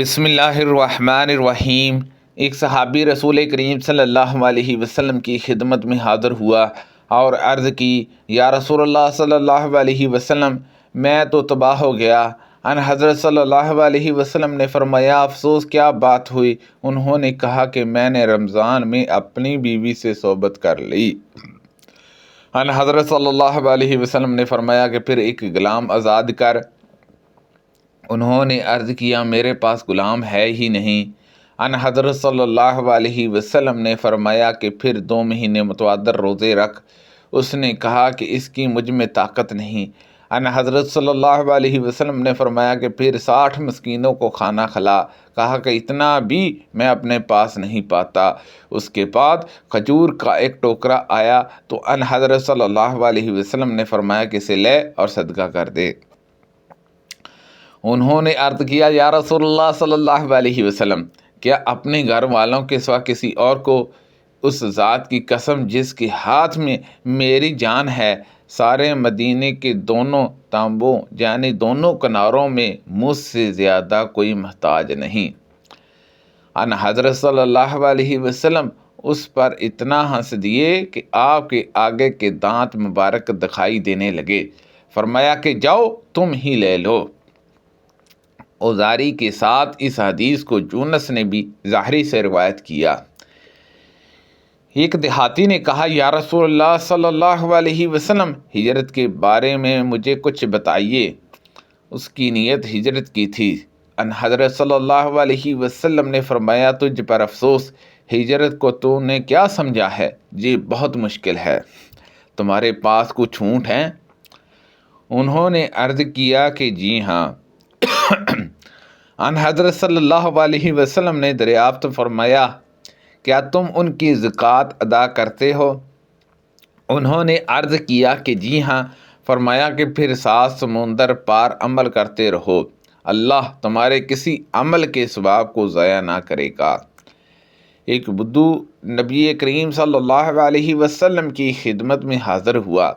بسم اللہ الرحمن الرحیم۔ ایک صحابی رسول کریم صلی اللہ علیہ وسلم کی خدمت میں حاضر ہوا اور عرض کی، یا رسول اللہ صلی اللہ علیہ وسلم، میں تو تباہ ہو گیا۔ ان حضرت صلی اللہ علیہ وسلم نے فرمایا، افسوس، کیا بات ہوئی؟ انہوں نے کہا کہ میں نے رمضان میں اپنی بیوی سے صحبت کر لی۔ ان حضرت صلی اللہ علیہ وسلم نے فرمایا کہ پھر ایک غلام آزاد کر۔ انہوں نے عرض کیا، میرے پاس غلام ہے ہی نہیں۔ ان حضرت صلی اللہ علیہ وسلم نے فرمایا کہ پھر 2 مہینے متواتر روزے رکھ۔ اس نے کہا کہ اس کی مجھ میں طاقت نہیں۔ ان حضرت صلی اللہ علیہ وسلم نے فرمایا کہ پھر 60 مسکینوں کو کھانا کھلا۔ کہا کہ اتنا بھی میں اپنے پاس نہیں پاتا۔ اس کے بعد کھجور کا ایک ٹوکرا آیا تو ان حضرت صلی اللہ علیہ وسلم نے فرمایا کہ اسے لے اور صدقہ کر دے۔ انہوں نے عرض کیا، یا رسول اللہ صلی اللہ علیہ وسلم، کیا اپنے گھر والوں کے سوا کسی اور کو؟ اس ذات کی قسم جس کے ہاتھ میں میری جان ہے، سارے مدینے کے دونوں تانبوں یعنی دونوں کناروں میں مجھ سے زیادہ کوئی محتاج نہیں۔ ان حضرت صلی اللہ علیہ وسلم اس پر اتنا ہنس دیے کہ آپ کے آگے کے دانت مبارک دکھائی دینے لگے۔ فرمایا کہ جاؤ، تم ہی لے لو۔ اوزاری کے ساتھ اس حدیث کو یونس نے بھی ظاہری سے روایت کیا۔ ایک دیہاتی نے کہا، یا رسول اللہ صلی اللہ علیہ وسلم، ہجرت کے بارے میں مجھے کچھ بتائیے۔ اس کی نیت ہجرت کی تھی۔ ان حضرت صلی اللہ علیہ وسلم نے فرمایا، تجھ پر افسوس، ہجرت کو تو نے کیا سمجھا ہے؟ یہ بہت مشکل ہے۔ تمہارے پاس کچھ اونٹ ہیں؟ انہوں نے عرض کیا کہ جی ہاں۔ ان حضرت صلی اللہ علیہ وسلم نے دریافت فرمایا، کیا تم ان کی زکوٰۃ ادا کرتے ہو؟ انہوں نے عرض کیا کہ جی ہاں۔ فرمایا کہ پھر 7 سمندر پار عمل کرتے رہو، اللہ تمہارے کسی عمل کے ثواب کو ضائع نہ کرے گا۔ ایک بدو نبی کریم صلی اللہ علیہ وسلم کی خدمت میں حاضر ہوا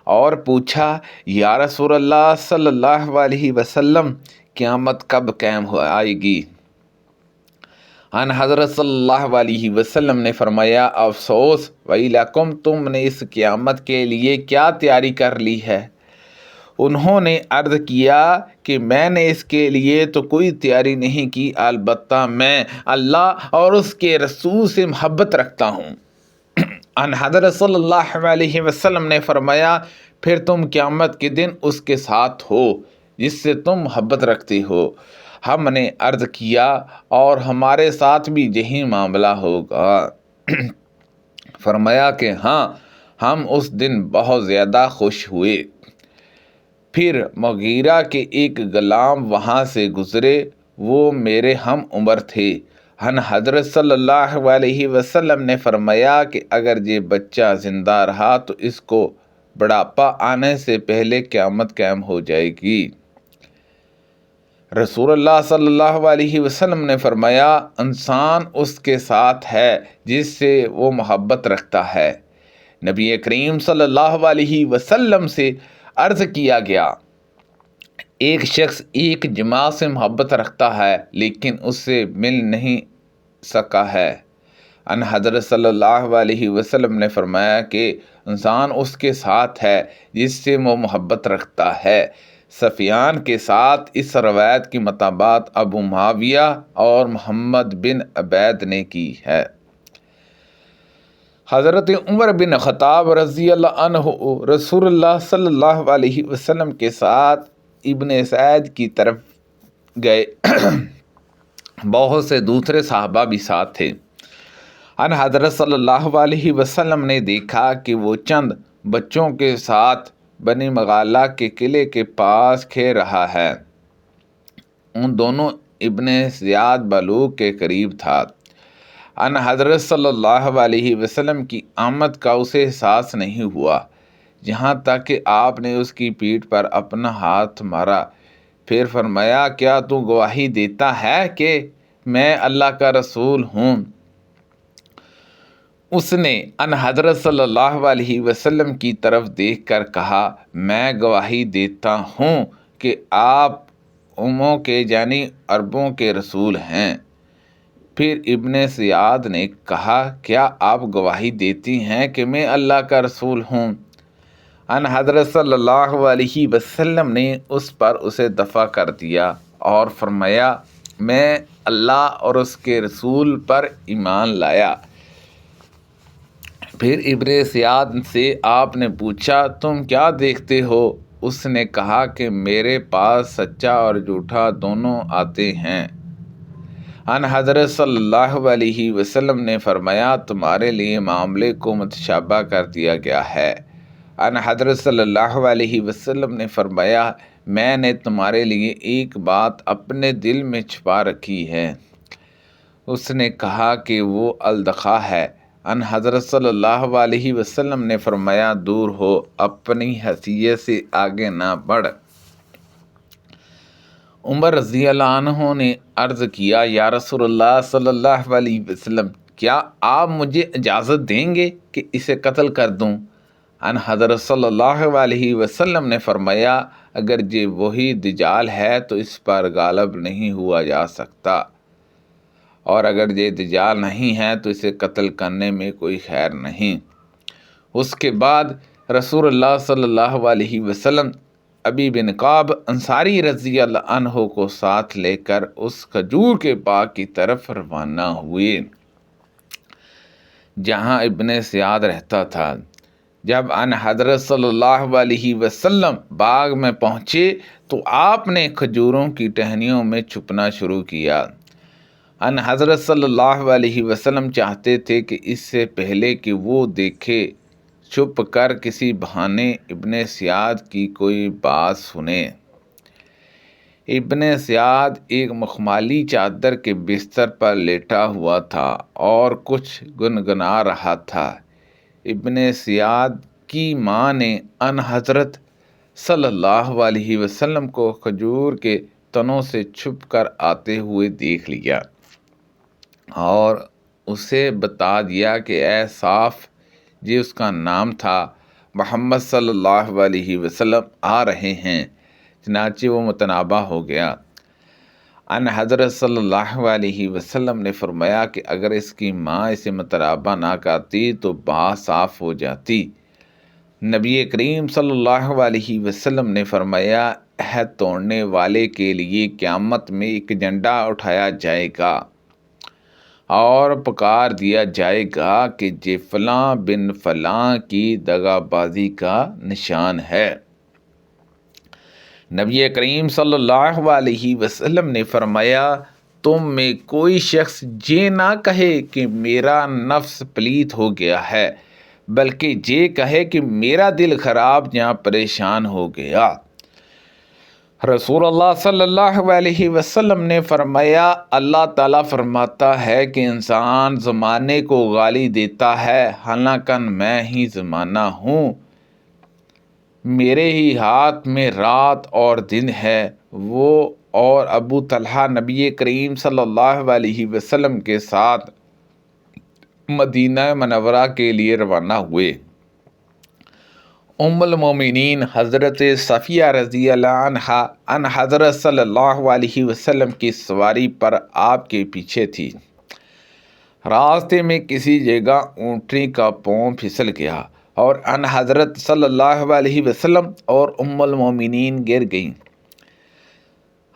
اور پوچھا، یا رسول اللہ صلی اللہ علیہ وسلم، قیامت کب قائم آئے گی؟ ان حضرت صلی اللہ علیہ وسلم نے فرمایا، افسوس ویلکم، تم نے اس قیامت کے لیے کیا تیاری کر لی ہے؟ انہوں نے عرض کیا کہ میں نے اس کے لیے تو کوئی تیاری نہیں کی، البتہ میں اللہ اور اس کے رسول سے محبت رکھتا ہوں۔ ان حضرت صلی اللہ علیہ وسلم نے فرمایا، پھر تم قیامت کے دن اس کے ساتھ ہو جس سے تم محبت رکھتے ہو۔ ہم نے عرض کیا، اور ہمارے ساتھ بھی یہی معاملہ ہوگا؟ فرمایا کہ ہاں، ہم اس دن بہت زیادہ خوش ہوئے۔ پھر مغیرہ کے ایک غلام وہاں سے گزرے، وہ میرے ہم عمر تھے۔ ان حضرت صلی اللہ علیہ وسلم نے فرمایا کہ اگر یہ بچہ زندہ رہا تو اس کو بڑھاپا آنے سے پہلے قیامت قائم ہو جائے گی۔ رسول اللہ صلی اللہ علیہ وسلم نے فرمایا، انسان اس کے ساتھ ہے جس سے وہ محبت رکھتا ہے۔ نبی کریم صلی اللہ علیہ وسلم سے عرض کیا گیا، ایک شخص ایک جماعت سے محبت رکھتا ہے لیکن اس سے مل نہیں سکا ہے۔ ان حضرت صلی اللہ علیہ وسلم نے فرمایا کہ انسان اس کے ساتھ ہے جس سے وہ محبت رکھتا ہے۔ سفیان کے ساتھ اس روایت کی مطابقت ابو معاویہ اور محمد بن عبید نے کی ہے۔ حضرت عمر بن خطاب رضی اللہ عنہ رسول اللہ صلی اللہ علیہ وسلم کے ساتھ ابن سعید کی طرف گئے۔ بہت سے دوسرے صحابہ بھی ساتھ تھے۔ ان حضرت صلی اللہ علیہ وسلم نے دیکھا کہ وہ چند بچوں کے ساتھ بنی مغالہ کے قلعے کے پاس کھیل رہا ہے۔ ان دونوں ابن زیاد بلوغ کے قریب تھا۔ ان حضرت صلی اللہ علیہ وسلم کی آمد کا اسے احساس نہیں ہوا، یہاں تک کہ آپ نے اس کی پیٹھ پر اپنا ہاتھ مارا۔ پھر فرمایا، کیا تو گواہی دیتا ہے کہ میں اللہ کا رسول ہوں؟ اس نے ان حضرت صلی اللہ علیہ وسلم کی طرف دیکھ کر کہا، میں گواہی دیتا ہوں کہ آپ امموں کے یعنی عربوں کے رسول ہیں۔ پھر ابن زیاد نے کہا کیا آپ گواہی دیتی ہیں کہ میں اللہ کا رسول ہوں؟ ان حضرت صلی اللہ علیہ وسلم نے اس پر اسے دفع کر دیا اور فرمایا میں اللہ اور اس کے رسول پر ایمان لایا۔ پھر ابن زیاد سے آپ نے پوچھا تم کیا دیکھتے ہو؟ اس نے کہا کہ میرے پاس سچا اور جھوٹا دونوں آتے ہیں۔ ان حضرت صلی اللہ علیہ وسلم نے فرمایا تمہارے لیے معاملے کو متشابہ کر دیا گیا ہے۔ ان حضرت صلی اللہ علیہ وسلم نے فرمایا میں نے تمہارے لیے ایک بات اپنے دل میں چھپا رکھی ہے۔ اس نے کہا کہ وہ الدخا ہے۔ ان حضرت صلی اللہ علیہ وسلم نے فرمایا دور ہو، اپنی حیثیت سے آگے نہ بڑھ۔ عمر رضی اللہ عنہ نے عرض کیا یا رسول اللہ صلی اللہ علیہ وسلم کیا آپ مجھے اجازت دیں گے کہ اسے قتل کر دوں؟ ان حضرت صلی اللہ علیہ وسلم نے فرمایا اگر یہ وہی دجال ہے تو اس پر غالب نہیں ہوا جا سکتا، اور اگر یہ دجال نہیں ہے تو اسے قتل کرنے میں کوئی خیر نہیں۔ اس کے بعد رسول اللہ صلی اللہ علیہ وسلم ابی بن کعب انصاری رضی اللہ عنہ کو ساتھ لے کر اس کھجور کے باغ کی طرف روانہ ہوئے جہاں ابن زیاد رہتا تھا۔ جب ان حضرت صلی اللہ علیہ وسلم باغ میں پہنچے تو آپ نے کھجوروں کی ٹہنیوں میں چھپنا شروع کیا۔ ان حضرت صلی اللہ علیہ وسلم چاہتے تھے کہ اس سے پہلے کہ وہ دیکھے چھپ کر کسی بہانے ابن زیاد کی کوئی بات سنے۔ ابن زیاد ایک مخملی چادر کے بستر پر لیٹا ہوا تھا اور کچھ گنگنا رہا تھا۔ ابن زیاد کی ماں نے ان حضرت صلی اللہ علیہ وسلم کو کھجور کے تنوں سے چھپ کر آتے ہوئے دیکھ لیا اور اسے بتا دیا کہ اے صاف، یہ اس کا نام تھا، محمد صلی اللہ علیہ وسلم آ رہے ہیں۔ چنانچہ وہ متنابہ ہو گیا۔ ان حضرت صلی اللہ علیہ وسلم نے فرمایا کہ اگر اس کی ماں اسے متنابہ نہ کرتی تو بات صاف ہو جاتی۔ نبی کریم صلی اللہ علیہ وسلم نے فرمایا عہد توڑنے والے کے لیے قیامت میں ایک جھنڈا اٹھایا جائے گا اور پکار دیا جائے گا کہ یہ فلاں بن فلاں کی دغا بازی کا نشان ہے۔ نبی کریم صلی اللہ علیہ وسلم نے فرمایا تم میں کوئی شخص یہ نہ کہے کہ میرا نفس پلیت ہو گیا ہے، بلکہ یہ کہے کہ میرا دل خراب یا پریشان ہو گیا۔ رسول اللہ صلی اللہ علیہ وسلم نے فرمایا اللہ تعالیٰ فرماتا ہے کہ انسان زمانے کو گالی دیتا ہے، حالانکہ میں ہی زمانہ ہوں، میرے ہی ہاتھ میں رات اور دن ہے۔ وہ اور ابو طلحہ نبی کریم صلی اللہ علیہ وسلم کے ساتھ مدینہ منورہ کے لیے روانہ ہوئے۔ ام المومنین حضرت صفیہ رضی اللہ عنہا ان حضرت صلی اللہ علیہ وسلم کی سواری پر آپ کے پیچھے تھی۔ راستے میں کسی جگہ اونٹنی کا پاؤں پھسل گیا اور ان حضرت صلی اللہ علیہ وسلم اور ام المومنین گر گئیں۔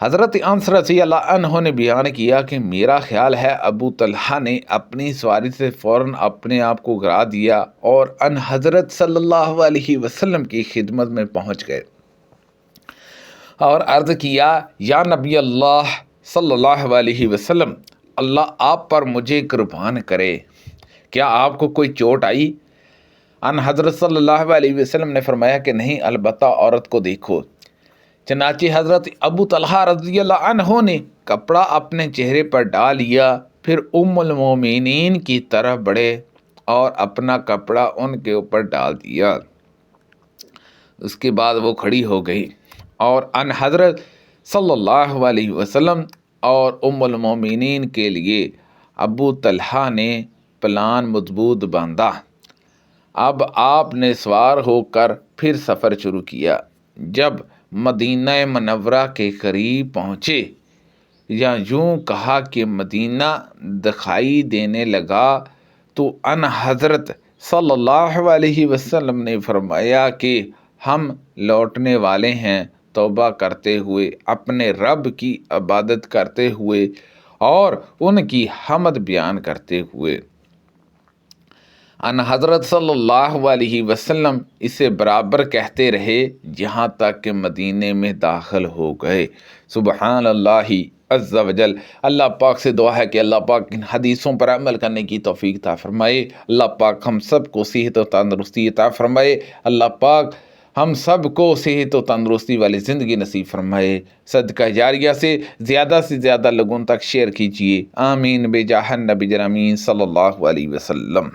حضرت انس رضی اللہ عنہ نے بیان کیا کہ میرا خیال ہے ابو طلحہ نے اپنی سواری سے فوراً اپنے آپ کو گرا دیا اور ان حضرت صلی اللہ علیہ وسلم کی خدمت میں پہنچ گئے اور عرض کیا یا نبی اللہ صلی اللہ علیہ وسلم، اللہ آپ پر مجھے قربان کرے، کیا آپ کو کوئی چوٹ آئی؟ ان حضرت صلی اللہ علیہ وسلم نے فرمایا کہ نہیں، البتہ عورت کو دیکھو۔ چنانچہ حضرت ابو طلحہ رضی اللہ عنہ نے کپڑا اپنے چہرے پر ڈال لیا، پھر ام المومنین کی طرف بڑھے اور اپنا کپڑا ان کے اوپر ڈال دیا۔ اس کے بعد وہ کھڑی ہو گئی اور ان حضرت صلی اللہ علیہ وسلم اور ام المومنین کے لیے ابو طلحہ نے پلان مضبوط باندھا۔ اب آپ نے سوار ہو کر پھر سفر شروع کیا۔ جب مدینہ منورہ کے قریب پہنچے، یا یوں کہا کہ مدینہ دکھائی دینے لگا، تو ان حضرت صلی اللہ علیہ وسلم نے فرمایا کہ ہم لوٹنے والے ہیں، توبہ کرتے ہوئے، اپنے رب کی عبادت کرتے ہوئے اور ان کی حمد بیان کرتے ہوئے۔ ان حضرت صلی اللہ علیہ وسلم اسے برابر کہتے رہے یہاں تک کہ مدینے میں داخل ہو گئے۔ سبحان اللہ عز و جل۔ اللہ پاک سے دعا ہے کہ اللہ پاک ان حدیثوں پر عمل کرنے کی توفیق عطا فرمائے۔ اللہ پاک ہم سب کو صحت و تندرستی عطا فرمائے۔ اللہ پاک ہم سب کو صحت و تندرستی والی زندگی نصیب فرمائے۔ صدقہ جاریہ سے زیادہ لوگوں تک شیئر کیجیے۔ آمین بجاہ النبی الامین صلی اللہ علیہ وسلم۔